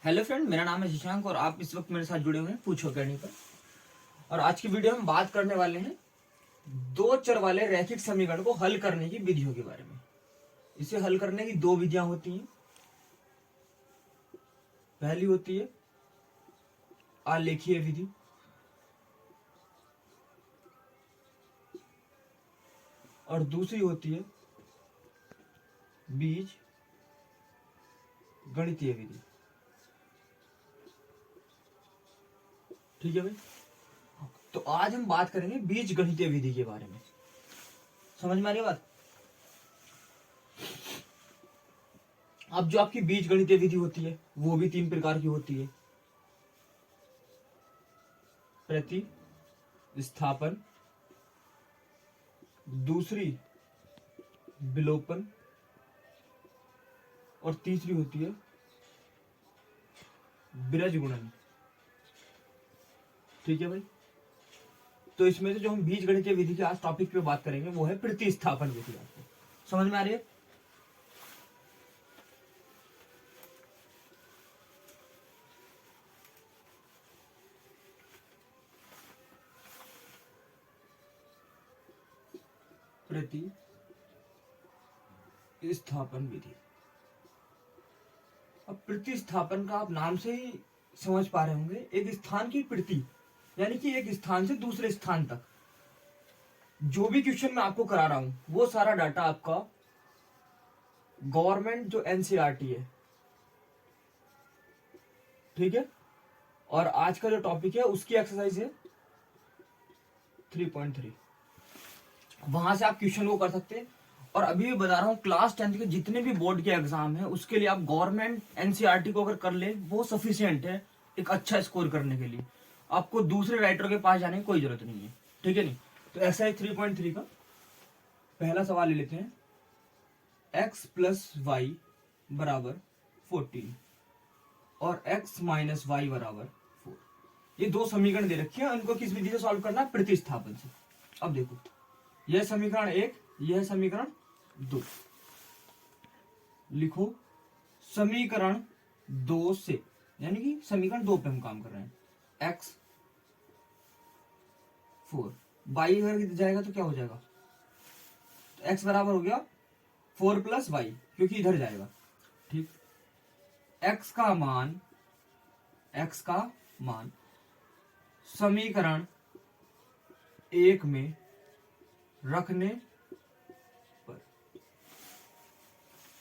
Hello friend, मेरा नाम है शशांक और आप इस वक्त मेरे साथ जुड़े हुए हैं पूछो करने पर। और आज की वीडियो में बात करने वाले हैं दो चर वाले रैखिक समीकरण को हल करने की विधियों के बारे में। इसे हल करने की दो विधियां होती हैं। पहली होती है आलेखीय विधि और दूसरी होती है बीज गणितीय विधि। ठीक है भाई, तो आज हम बात करेंगे बीज गणितीय विधि के बारे में। समझ में आ रही है बात? अब जो आपकी बीज गणितीय विधि होती है वो भी तीन प्रकार की होती है। प्रतिस्थापन, दूसरी विलोपन और तीसरी होती है विरज गुणन। ठीक है भाई, तो इसमें से जो हम बीज गणितीय विधि के आज टॉपिक पे बात करेंगे वो है प्रतिस्थापन विधि। आपको समझ में आ रही है? प्रतिस्थापन विधि। अब प्रतिस्थापन का आप नाम से ही समझ पा रहे होंगे, एक स्थान की प्रति यानी कि एक स्थान से दूसरे स्थान तक जो भी क्वेश्चन मैं आपको करा रहा हूं वो सारा डाटा आपका गवर्नमेंट जो एनसीईआरटी है, ठीक है, और आज का जो टॉपिक है उसकी एक्सरसाइज है 3.3। वहां से आप क्वेश्चन को कर सकते हैं। और अभी भी बता रहा हूं, क्लास 10th के जितने भी बोर्ड के एग्जाम है उसके लिए आप गवर्नमेंट एनसीईआरटी को अगर कर ले वो सफिशियंट है एक अच्छा स्कोर करने के लिए। आपको दूसरे राइटर के पास जाने की कोई जरूरत नहीं है। ठीक है नहीं? तो एक्सरसाइज 3.3 का पहला सवाल ले लेते हैं। x प्लस वाई बराबर 14 और x माइनस वाई बराबर 4। ये दो समीकरण दे रखे हैं, इनको किस विधि से सॉल्व करना है? प्रतिस्थापन से। अब देखो, यह समीकरण 1, यह समीकरण 2। लिखो समीकरण 2 से, यानी कि समीकरण 2 पे हम काम कर रहे हैं। x 4 वाई अगर जाएगा तो क्या हो जाएगा? तो x बराबर हो गया 4 प्लस वाई, क्योंकि इधर जाएगा। ठीक, x का मान समीकरण 1 में रखने पर।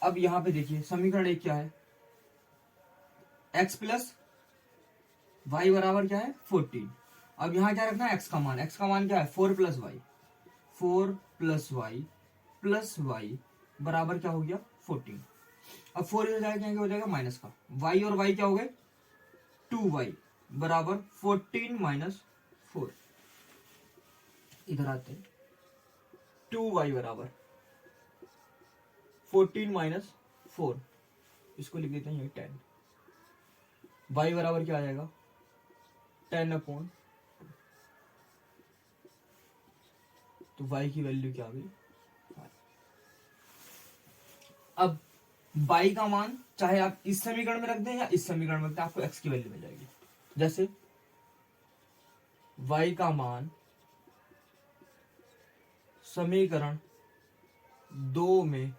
अब यहां पे देखिए समीकरण 1 क्या है? x प्लस वाई बराबर क्या है? 14। अब यहां क्या रखना है? x का मान क्या है? 4 प्लस वाई। 4 प्लस वाई बराबर क्या हो गया? 14। अब 4 इधर जाएगा, क्या हो जाएगा? माइनस का। y और y क्या हो गए? 2y बराबर 14 माइनस 4। इधर आते हैं, 2y बराबर 14 माइनस 4, इसको लिख देते हैं ये 10। y बराबर क्या आ जाएगा? 10/2। तो y की वैल्यू क्या आ गई? अब y का मान चाहे आप इस समीकरण में रख दें या इस समीकरण में रख दें, आपको x की वैल्यू मिल जाएगी। जैसे y का मान समीकरण 2 में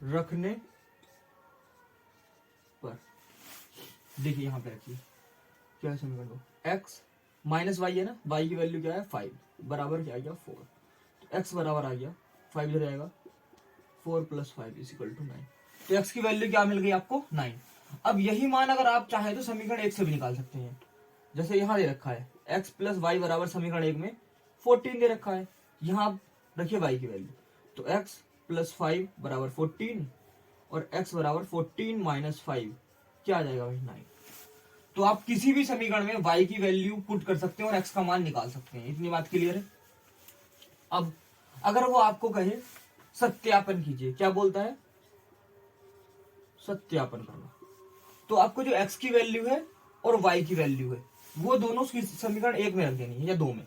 रखने पर, देखिए यहां पे रखिए क्या है समीकरण 2, x माइनस वाई है ना, y की वैल्यू क्या है? 5 बराबर क्या आ गया? 4। तो x बराबर आ गया 5, इधर आएगा 4 प्लस 5 इक्वल टू 9। तो x की वैल्यू क्या मिल गई आपको? 9। अब यही मान अगर आप चाहें तो समीकरण 1 से भी निकाल सकते हैं। जैसे यहां दे रखा है x प्लस वाई बराबर समीकरण 1 में 14 दे रखा है, यहां आप रखिए y की वैल्यू। तो x प्लस 5 बराबर 14 और x बराबर 14 माइनस 5 क्या आ जाएगा भाई? 9। तो आप किसी भी समीकरण में y की वैल्यू पुट कर सकते हैं और x का मान निकाल सकते हैं। इतनी बात क्लियर है? अब अगर वो आपको कहे सत्यापन कीजिए, क्या बोलता है? सत्यापन करना, तो आपको जो x की वैल्यू है और y की वैल्यू है वो दोनों समीकरण 1 में रख देनी है या 2 में।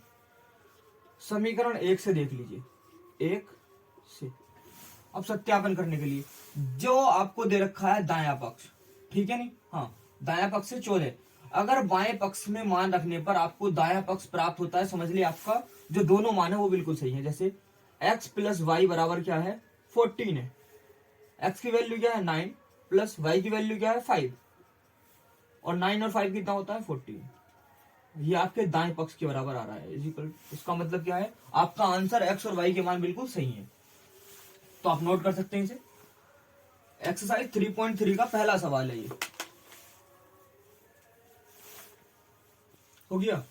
समीकरण 1 से देख लीजिए, 1 से। अब सत्यापन करने के लिए जो आपको दे रखा है दायां पक्ष, ठीक है नहीं, हाँ दाया पक्ष से 14। अगर बाएं पक्ष में मान रखने पर आपको दाया पक्ष प्राप्त होता है, समझ लिया आपका जो दोनों मान है वो बिल्कुल सही है। जैसे x प्लस वाई बराबर क्या है 14 है, x की वैल्यू क्या है 9 प्लस y की वैल्यू क्या है 5, और 9 और 5 कितना होता है 14। ये आपके दाएं पक्ष के बराबर आ रहा है। इसका मतलब क्या है, आपका आंसर x और y के मान बिल्कुल सही है। तो आप नोट कर सकते हैं इसे। एक्सरसाइज 3.3 का पहला सवाल है ये, हो गया।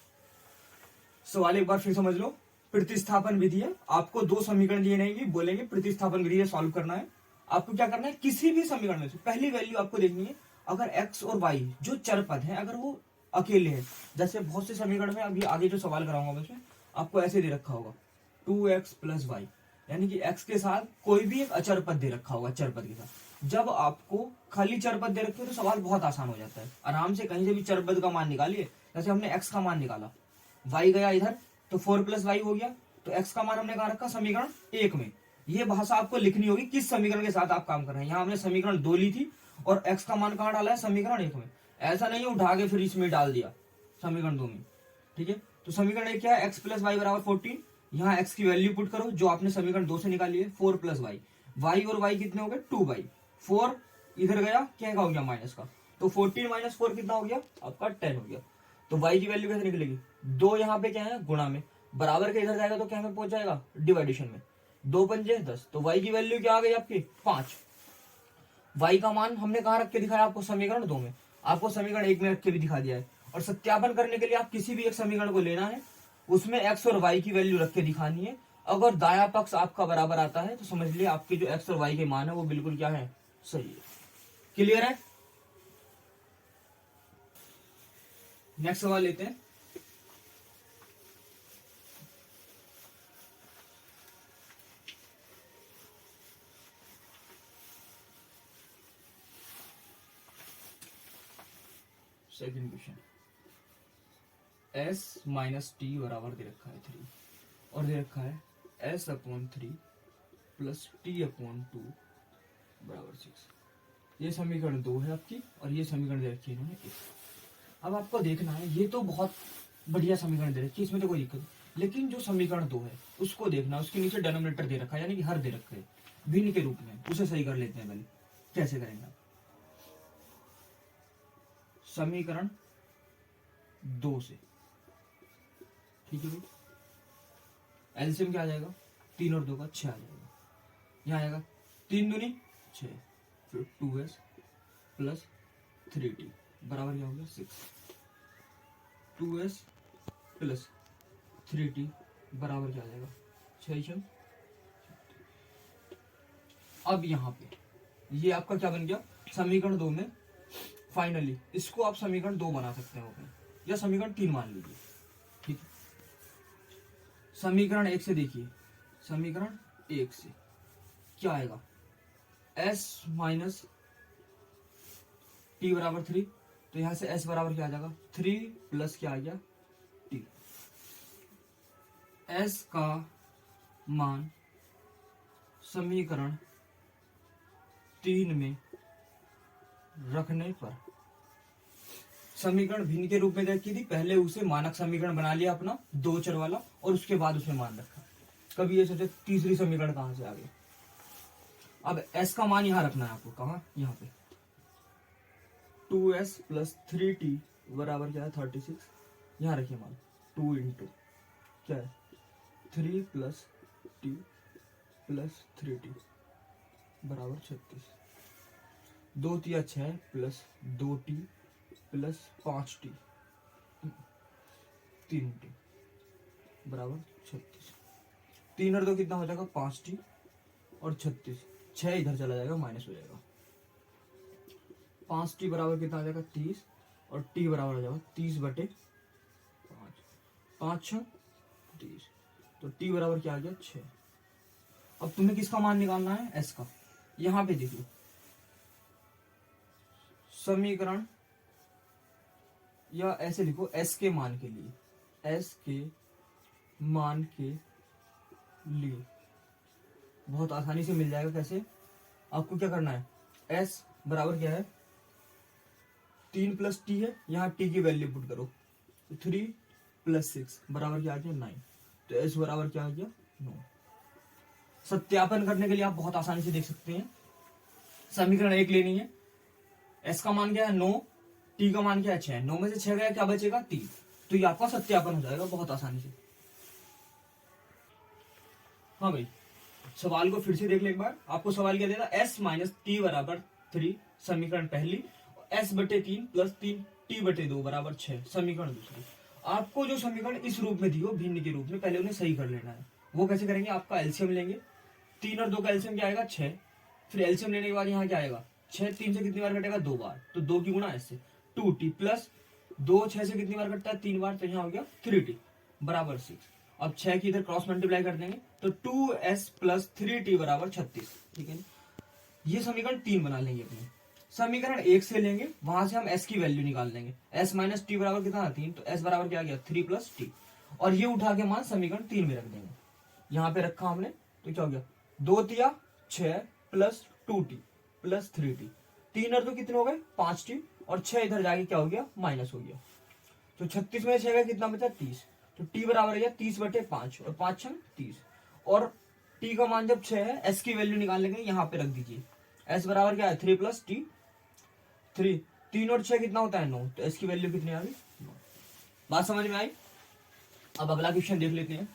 सवाल एक बार फिर समझ लो। प्रतिस्थापन विधि है, आपको दो समीकरण दिए रहेंगे, बोलेंगे प्रतिस्थापन विधि से सॉल्व करना है। आपको क्या करना है, किसी भी समीकरण में से पहली वैल्यू आपको देखनी है। अगर x और y जो चर पद है अगर वो अकेले हैं, जैसे बहुत से समीकरण में अभी आगे जो सवाल कराऊंगा मैं उसमें आपको ऐसे दे रखा होगा 2x प्लस वाई, यानी कि x के साथ कोई भी एक अचर पद दे रखा होगा चर पद के साथ। जब आपको खाली चर पद दे रखे हो तो सवाल बहुत आसान हो जाता है, आराम से कहीं से भी चर पद का मान निकालिए। जैसे हमने x का मान निकाला, y गया इधर तो 4 प्लस वाई हो गया, तो x का मान हमने कहा रखा समीकरण 1 में। ये भाषा आपको लिखनी होगी किस समीकरण के साथ आप काम कर रहे हैं। यहाँ हमने समीकरण 2 ली थी और x का मान कहाँ डाला है समीकरण 1 में। ऐसा नहीं उठा के फिर इसमें डाल दिया समीकरण 2 में, ठीक है। तो समीकरण 1 क्या है, x प्लस वाई बराबर 14। यहाँ x की वैल्यू पुट करो जो आपने समीकरण 2 से निकाली है, 4 प्लस वाई, वाई और वाई कितने हो गए 2 वाई, 4 इधर गया क्या हो गया माइनस का, तो 14 माइनस 4 कितना हो गया आपका 10 हो गया। तो y की वैल्यू कैसे निकलेगी, 2 यहाँ पे क्या है गुणा में, बराबर के इधर जाएगा तो क्या में पहुंच जाएगा डिवाइडेशन में, 2 पंजे 10, तो y की वैल्यू क्या आ गई आपकी 5। y का मान हमने कहा रख के दिखाया आपको समीकरण 2 में, आपको समीकरण 1 में रख के भी दिखा दिया है। और सत्यापन करने के लिए आप किसी भी एक समीकरण को लेना है, उसमें x और y की वैल्यू रख के दिखानी है। अगर दाया पक्ष आपका बराबर आता है तो समझ लिया आपके जो x और y के मान है वो बिल्कुल क्या है सही है। क्लियर है। नेक्स्ट सवाल लेते हैं। Second question, s minus T बराबर दे रखा है 3 और दे रखा है s upon 3 plus T upon 2 बराबर 6। ये समीकरण 2 है आपकी और ये समीकरण दे रखी है इन्होंने 1। अब आपको देखना है, ये तो बहुत बढ़िया समीकरण दे रखी है, इसमें तो कोई दिक्कत नहीं, लेकिन जो समीकरण 2 है उसको देखना, उसके नीचे डेनोमिनेटर दे रखा है यानी कि हर दे रखा है भिन्न के रूप में, उसे सही कर लेते हैं पहले। कैसे करेंगे आप, समीकरण 2 से, ठीक है भाई, एलसीएम क्या आ जाएगा 3 और 2 का 6 आ जाएगा, यहाँ आएगा 3 दूनी 6, फिर 2s प्लस 3t बराबर क्या हो गया 6, 2s प्लस 3t बराबर क्या आ जाएगा 6। अब यहाँ पे ये आपका क्या बन गया समीकरण 2 में, फाइनली इसको आप समीकरण 2 बना सकते हो अपने, या समीकरण 3 मान लीजिए, ठीक है। समीकरण 1 से देखिए, समीकरण 1 से क्या आएगा s माइनस टी बराबर 3, तो यहां से s बराबर क्या आ जाएगा 3 प्लस क्या आ गया t। s का मान समीकरण 3 में रखने पर, समीकरण भिन्न के रूप में रखी थी, पहले उसे मानक समीकरण बना लिया अपना 2 चर वाला और उसके बाद उसमें मान रखा। कभी ये सोचे तीसरी समीकरण कहां से आ गई। अब s का मान यहां रखना है आपको, कहा यहाँ पे 2s प्लस 3t बराबर क्या है 36, यहाँ रखिए मान 2 इंटू क्या है 3 प्लस t प्लस 3t बराबर 36, 2 तिया 6 plus 2t plus 5t 3t बराबर 36, 3 और 2 कितना हो जाएगा 5t और 36, 6 इधर चला जाएगा माइनस हो जाएगा, 5t बराबर कितना आ जाएगा 30 और t बराबर आ जाएगा 30/5, 5 6 30, तो t बराबर क्या आ गया 6। अब तुम्हें किसका मान निकालना है s का, यहां पे देखो समीकरण, या ऐसे लिखो s के मान के लिए, s के मान के लिए बहुत आसानी से मिल जाएगा। कैसे, आपको क्या करना है s बराबर क्या है 3 प्लस टी है, यहाँ टी की वैल्यू पुट करो, तो 3 प्लस 6 बराबर क्या आ गया 9। तो एस बराबर क्या आ गया 9। सत्यापन करने के लिए आप बहुत आसानी से देख सकते हैं। समीकरण 1 लेनी है, एस का मान क्या है 9, टी का मान क्या है 6, 9 में से 6 गया क्या बचेगा 3। तो ये आपका सत्यापन हो जाएगा बहुत आसानी से। हाँ भाई, सवाल को फिर से देख ले एक बार। आपको सवाल क्या देता, एस माइनस टी बराबर 3 समीकरण पहली, एस बटे 3 प्लस 3 टी बटे 2 बराबर 6 समीकरण दूसरी। आपको जो समीकरण इस रूप में दी हो भिन्न के रूप में, पहले उन्हें सही कर लेना है। वो कैसे करेंगे, आपका एलसीएम लेंगे, 3 और 2 का एलसीएम क्या आएगा 6, फिर एलसीएम लेने के बाद यहाँ क्या आएगा 6, 3 से कितनी बार कटेगा 2 बार, तो 2 की गुणा इससे 2t प्लस 2 6 से कितनी बार कटता है 3 बार, तो यहाँ हो गया 3t बराबर 6। अब 6 की इधर क्रॉस मल्टीप्लाई कर देंगे तो 2s प्लस 3t बराबर 36। ठीक है, ये समीकरण 3 बना लेंगे अपने। समीकरण 1 से लेंगे, वहां से हम s की वैल्यू निकाल लेंगे, s माइनस टी बराबर कितना 3, तो s बराबर क्या आ गया 3 प्लस टी, और ये उठा के मान समीकरण 3 में रख देंगे। यहाँ पे रखा हमने तो क्या हो गया 2 तिया 6 प्लस 2t प्लस 3t, 3 और 2 कितने हो गए 5t, और 6 इधर जाके क्या हो गया माइनस हो गया, तो 36 में 6 कितना बचा 30, तो t बराबर है 30 बटे 5 और 5 छंग 30, और t का मान जब 6 है s की वैल्यू निकालने के लिए यहाँ पे रख दीजिए, s बराबर क्या है 3 प्लस टी, 3 3 और 6 कितना होता है 9, तो s की वैल्यू कितनी आ गई 9। बात समझ में आई। अब अगला क्वेश्चन देख लेते हैं।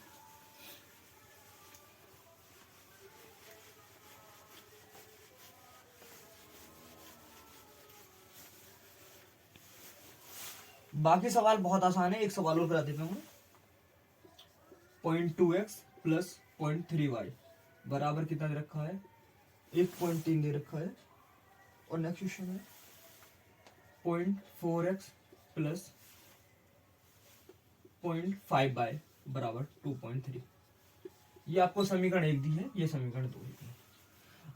बाकी सवाल बहुत आसान है, एक सवाल और करा देता हूँ। 0.2x प्लस 0.3y बराबर कितना दे रखा है 1.3 दे रखा है, और नेक्स्ट क्वेश्चन है 0.4x प्लस 0.5y बराबर 2.3। ये आपको समीकरण 1 दी है, ये समीकरण 2 दी है।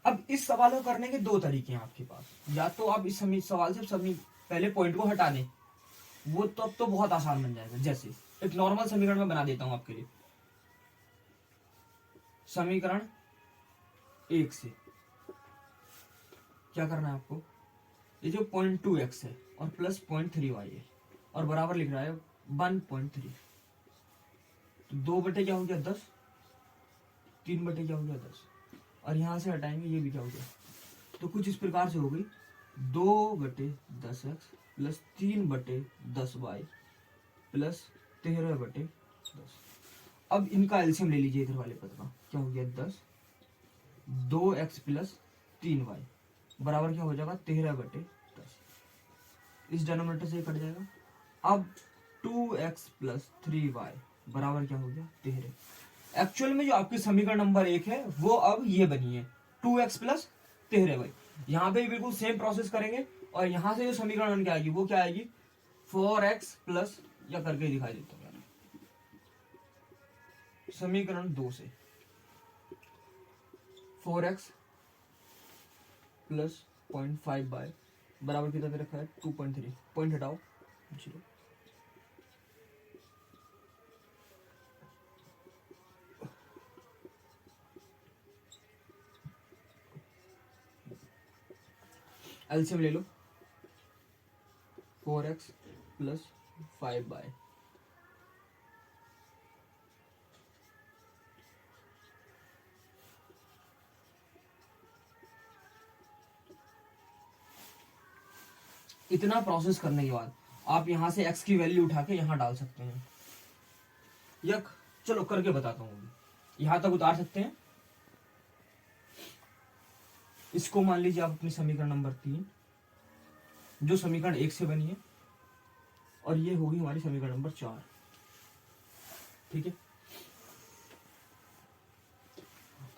अब इस सवाल को करने के दो तरीके हैं आपके पास, या तो आप इस सवाल से पहले पॉइंट को हटा दें, वो तो अब तो बहुत आसान बन जाएगा। जैसे एक नॉर्मल समीकरण में बना देता हूं आपके लिए, समीकरण 1 से क्या करना है आपको, ये जो 0.2x है और प्लस 0.3y है और बराबर लिख रहा है 1.3, तो 2 बटे क्या हो गया 10, 3 बटे क्या हो गया 10, और यहां से हटाएंगे ये भी क्या हो गया, तो कुछ इस प्रकार से हो गई 2 बटे 10x प्लस 3 बटे 10y प्लस 13 बटे 10। अब इनका एलसीएम ले लीजिए इधर वाले पद का, क्या हो गया 10, 2x प्लस 3y बराबर क्या हो जाएगा 13 बटे 10, इस डिनोमिनेटर से कट जाएगा। अब 2x प्लस 3y बराबर क्या हो गया 13। एक्चुअल में जो आपकी समीकरण नंबर 1 है वो अब ये बनी है 2x प्लस 13y। यहाँ पे बिल्कुल सेम प्रोसेस करेंगे, और यहां से जो समीकरण बन के आएगी वो क्या आएगी 4x प्लस, या करके दिखाई देता हूँ समीकरण 2 से 4x प्लस 0.5y बराबर कितना दे रखा है 2.3, पॉइंट हटाओ 0, एलसीएम ले लो 4x प्लस 5y, इतना प्रोसेस करने के बाद आप यहां से x की वैल्यू उठा के यहां डाल सकते हैं, या चलो करके बताता हूं, यहां तक उतार सकते हैं। इसको मान लीजिए आप अपनी समीकरण नंबर 3 जो समीकरण 1 से बनी है, और ये होगी हमारी समीकरण नंबर 4। ठीक है,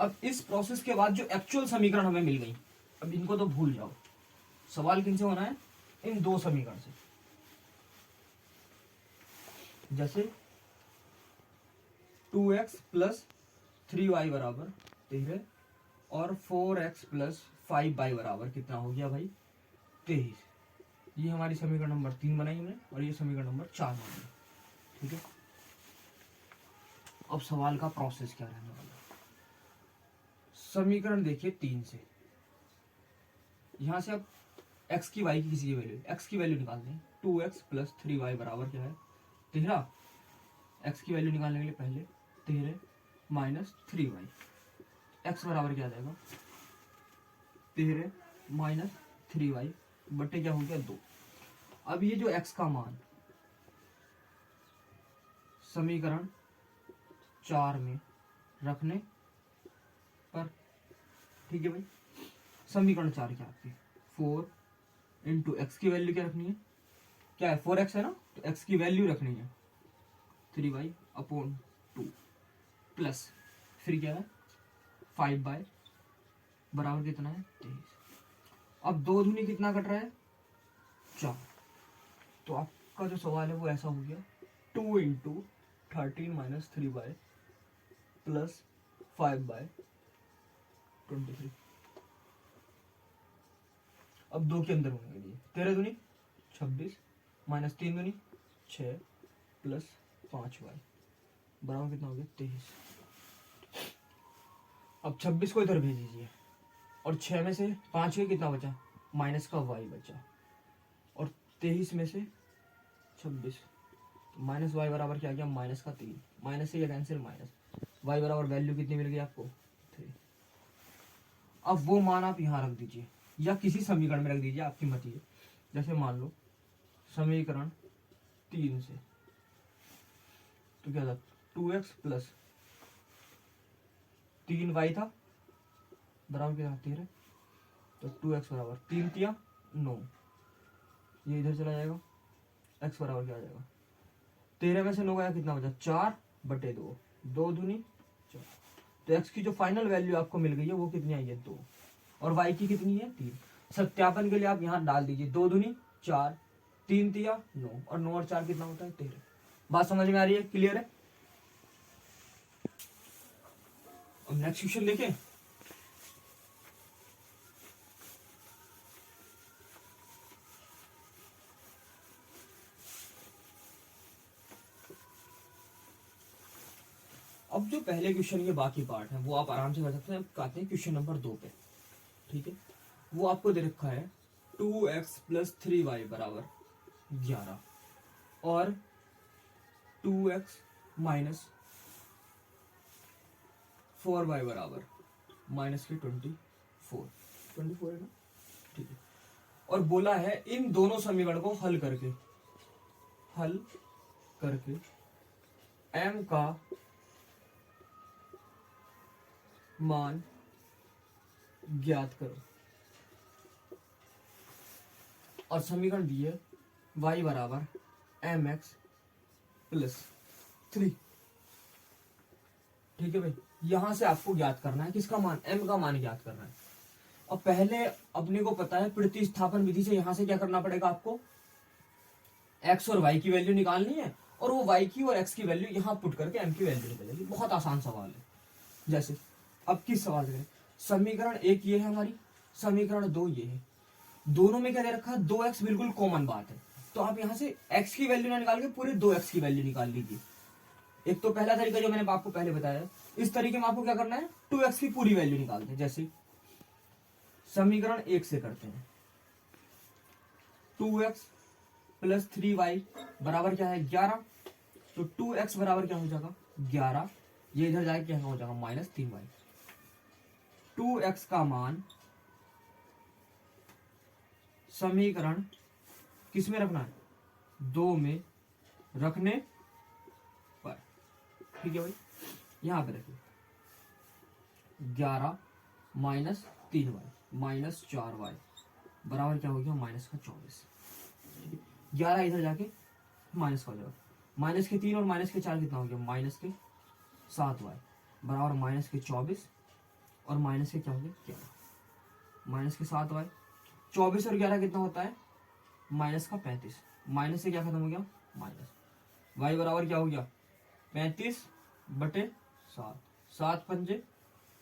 अब इस प्रोसेस के बाद जो एक्चुअल समीकरण हमें मिल गई, अब इनको तो भूल जाओ, सवाल किन से होना है इन दो समीकरण से। जैसे 2x प्लस 3y बराबर 13 और 4x प्लस 5y बराबर कितना हो गया भाई 23। ये हमारी समीकरण नंबर 3 बनाई हमने, और ये समीकरण नंबर 4 बनाई। ठीक है, अब सवाल का प्रोसेस क्या रहने वाला, समीकरण देखिए 3 से, यहां से आप एक्स की वाई की किसी की वैल्यू, एक्स की वैल्यू निकालते हैं 2x प्लस 3y बराबर क्या है 13। एक्स की वैल्यू निकालने के लिए पहले 13 माइनस 3y, एक्स बराबर क्या आ जाएगा 13 माइनस 3y बटे क्या हो गया 2। अब ये जो x का मान समीकरण 4 में रखने पर, ठीक है भाई, समीकरण 4 क्या आपकी 4 इंटू एक्स की वैल्यू क्या रखनी है, क्या है 4x है ना, तो x की वैल्यू रखनी है 3y अपॉन 2 प्लस फिर क्या है 5y बराबर कितना है 23। अब 2 दूनी कितना कट रहा है 4, तो आपका जो सवाल है वो ऐसा हो गया 2 इंटू 13 माइनस 3y प्लस 5/23। अब 2 के अंदर होने के लिए 13 दूनी 26 माइनस 3 दूनी 6 प्लस 5y बराबर कितना हो गया 23। अब 26 को इधर भेज दीजिए और 6 में से 5 के कितना बचा माइनस का y बचा, और 23 में से 26 माइनस y बराबर क्या गया माइनस का 3, माइनस से ये कैंसिल माइनस, y बराबर वैल्यू कितनी मिल गई आपको 3। अब वो मान आप यहाँ रख दीजिए या किसी समीकरण में रख दीजिए, आपकी मर्जी है। जैसे मान लो समीकरण 3 से तो क्या था 2x प्लस 3y था बराबर क्या था 13, तो 2x बराबर 3 तिया 9, ये इधर चला जाएगा, x बराबर क्या आ जाएगा 13 में से 9 गया कितना बचा 4/2, 2 दूनी 4, तो x की जो फाइनल वैल्यू आपको मिल गई है वो कितनी आई है 2, और y की कितनी है 3। सत्यापन के लिए आप यहाँ डाल दीजिए 2 दूनी 4, 3 तिया 9, और 9 और 4 कितना होता है 13। बात समझ में आ रही है, क्लियर है। अब नेक्स्ट क्वेश्चन देखें। अब जो पहले क्वेश्चन के बाकी पार्ट है वो आप आराम से कर सकते हैं। अब आते हैं क्वेश्चन नंबर 2 पे, ठीक है। वो आपको दे रखा है 2x प्लस 3y बराबर 11 और 2x माइनस 4y बराबर माइनस के 24 है ना, ठीक है। और बोला है इन दोनों समीकरण को हल करके m का मान ज्ञात करो, और समीकरण दिए y बराबर mx प्लस 3, ठीक है भाई। यहां से आपको ज्ञात करना है किसका मान, m का मान ज्ञात करना है। और पहले अपने को पता है प्रतिस्थापन विधि से यहां से क्या करना पड़ेगा आपको, x और y की वैल्यू निकालनी है, और वो y की और x की वैल्यू यहां पुट करके m की वैल्यू निकलेगी। बहुत आसान सवाल है। जैसे अब किस सवाल से करें, समीकरण 1 ये है हमारी, समीकरण 2 ये है, दोनों में क्या दे रखा है 2x, बिल्कुल कॉमन बात है। तो आप यहाँ से x की वैल्यू ना निकाल के पूरे 2x की वैल्यू निकाल लीजिए। एक तो पहला तरीका जो मैंने आपको पहले बताया, इस तरीके में आपको क्या करना है 2x की पूरी वैल्यू निकालते हैं। जैसे समीकरण 1 से करते हैं 2x प्लस 3y बराबर क्या है 11, तो 2x बराबर क्या हो जाएगा 11, ये इधर जाके क्या हो जाएगा माइनस 3y। 2x का मान समीकरण किस में रखना है 2 में रखने पर, ठीक है भाई। यहां पे रखिए 11 माइनस 3y माइनस 4y बराबर क्या हो गया माइनस का 24। 11 इधर जाके माइनस का हो जाएगा, माइनस के 3 और माइनस के 4 कितना हो गया माइनस के 7y बराबर माइनस के 24, और माइनस के क्या हो गया 11, माइनस के 7y, 24 और 11 कितना होता है माइनस का 35, माइनस से क्या खत्म हो गया माइनस, y बराबर क्या हो गया 35/7, 7 पंजे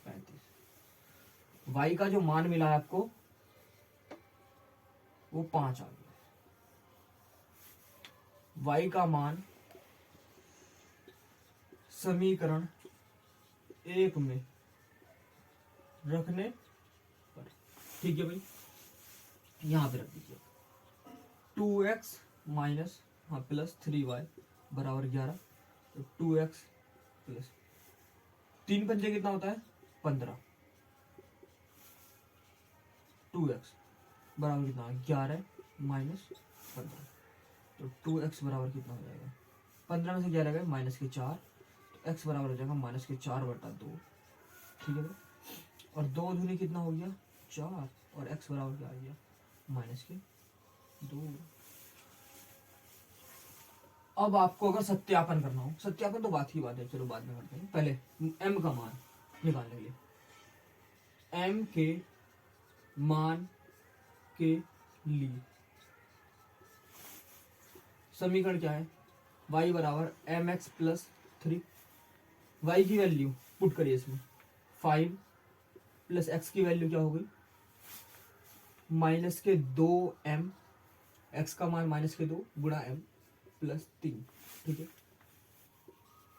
35। y का जो मान मिला है आपको वो 5 आ गया। y का मान समीकरण 1 में रखने पर, ठीक है भाई। यहाँ पे रख दीजिए 2x माइनस हाँ प्लस 3y बराबर 11। तो 2x प्लस 3 पंजे कितना होता है 15। 2x बराबर कितना 11 माइनस 15। तो 2x बराबर कितना हो जाएगा 15 में से 11 गए माइनस के 4। तो x बराबर हो जाएगा माइनस के 4/2। ठीक है ना। और 2 दूनी कितना हो गया 4 और x बराबर क्या आ गया माइनस के 2। अब आपको अगर सत्यापन करना हो, सत्यापन तो बात की बात है, चलो बाद में करते हैं, पहले m का मान निकालने के लिए m के मान के लिए समीकरण क्या है y बराबर mx प्लस 3। y की वैल्यू पुट करिए इसमें 5 प्लस x की वैल्यू क्या हो गई माइनस के 2m, x का मान माइनस के 2 गुणा m प्लस 3। ठीक है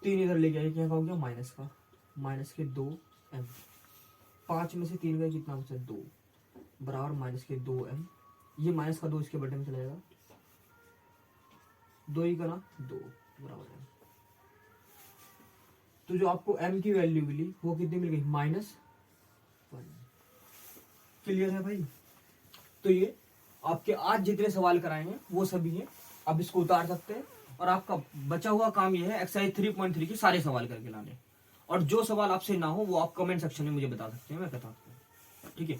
3 इधर ले गया, क्या हो गया माइनस का माइनस के 2m। 5 में से 3 गए कितना बचा 2 बराबर माइनस के 2m। ये माइनस का 2 इसके बटे में चला जाएगा 2 ही करा 2 बराबर m। तो जो आपको m की वैल्यू मिली वो कितनी मिल गई -1। क्लियर है भाई। तो ये आपके आज जितने सवाल कराए हैं वो सभी हैं, आप इसको उतार सकते हैं और आपका बचा हुआ काम ये है एक्सरसाइज 3.3 के सारे सवाल करके लाने। और जो सवाल आपसे ना हो वो आप कमेंट सेक्शन में मुझे बता सकते हैं, मैं बता सकता हूँ। ठीक है।